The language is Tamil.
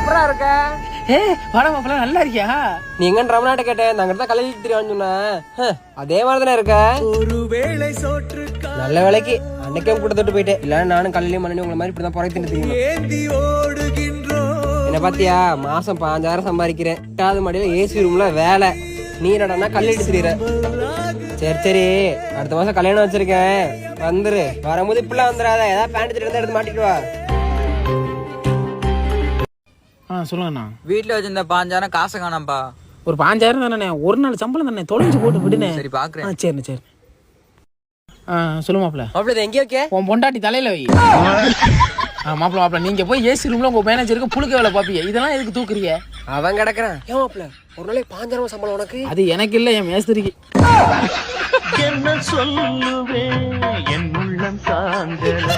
எப்படா இருக்க? வாடா மாப்பிள்ள, நல்லா இருக்கியா? நீ எங்க ரமணாட்ட கேட்டேன், நாங்க தான் கல்யாணத்துக்கு தெரியான்னு சொன்னேன். அதே மாதிரிதானே இருக்க. நல்ல வேலைக்கு அன்னைக்கே கூட தொட்டு போயிட்டேன். இல்ல நானும் கல்யாணம் பண்ணி உங்களை மாதிரி இப்படிதான் புறத்து தெரியும். என்ன பாத்தியா, மாசம் 5000 சம்பாதிக்கிறேன். 8வது மாடியில ஏசி ரூம்ல வேலை. நீ என்னடா கல்யாணம் தெரியுற. சரி அடுத்த மாசம் கல்யாணம் வச்சிருக்கேன், வந்துரு. வரும்போது இப்பெல்லாம் வந்துடாத, ஏதாவது பேண்ட் எடுத்து மாட்டிட்டு வா. சொல்லுங்கண்ணா. வீட்டுல வச்சிருந்த 5000 காசை காணாம்பா. ஒரு 5000 தானே, ஒரு நாள் சம்பளம் தானே, தொலைஞ்சு போட்டு விடுனே. சரி பாக்குறேன். சரி சொல்லு மாப்பிள்ள. மாப்பிள்ள எங்கே ஓகே உன் பொண்டாட்டி தலையில வை. மாப்பிள்ள நீங்க போய் ஏசி ரூம்ல உங்க மேனேஜருக்கு புழுக்க வேலை பாப்பீங்க, இதெல்லாம் எதுக்கு தூக்குறீங்க? அவன் கிடக்குறான். ஏன் மாப்பிள்ள ஒரு நாளைக்கு 5000 சம்பளம் உனக்கு? அது எனக்கு இல்ல, என் மேஸ்திரிக்கு. என்ன சொல்லுவேன் என் உள்ளம் தாங்கல.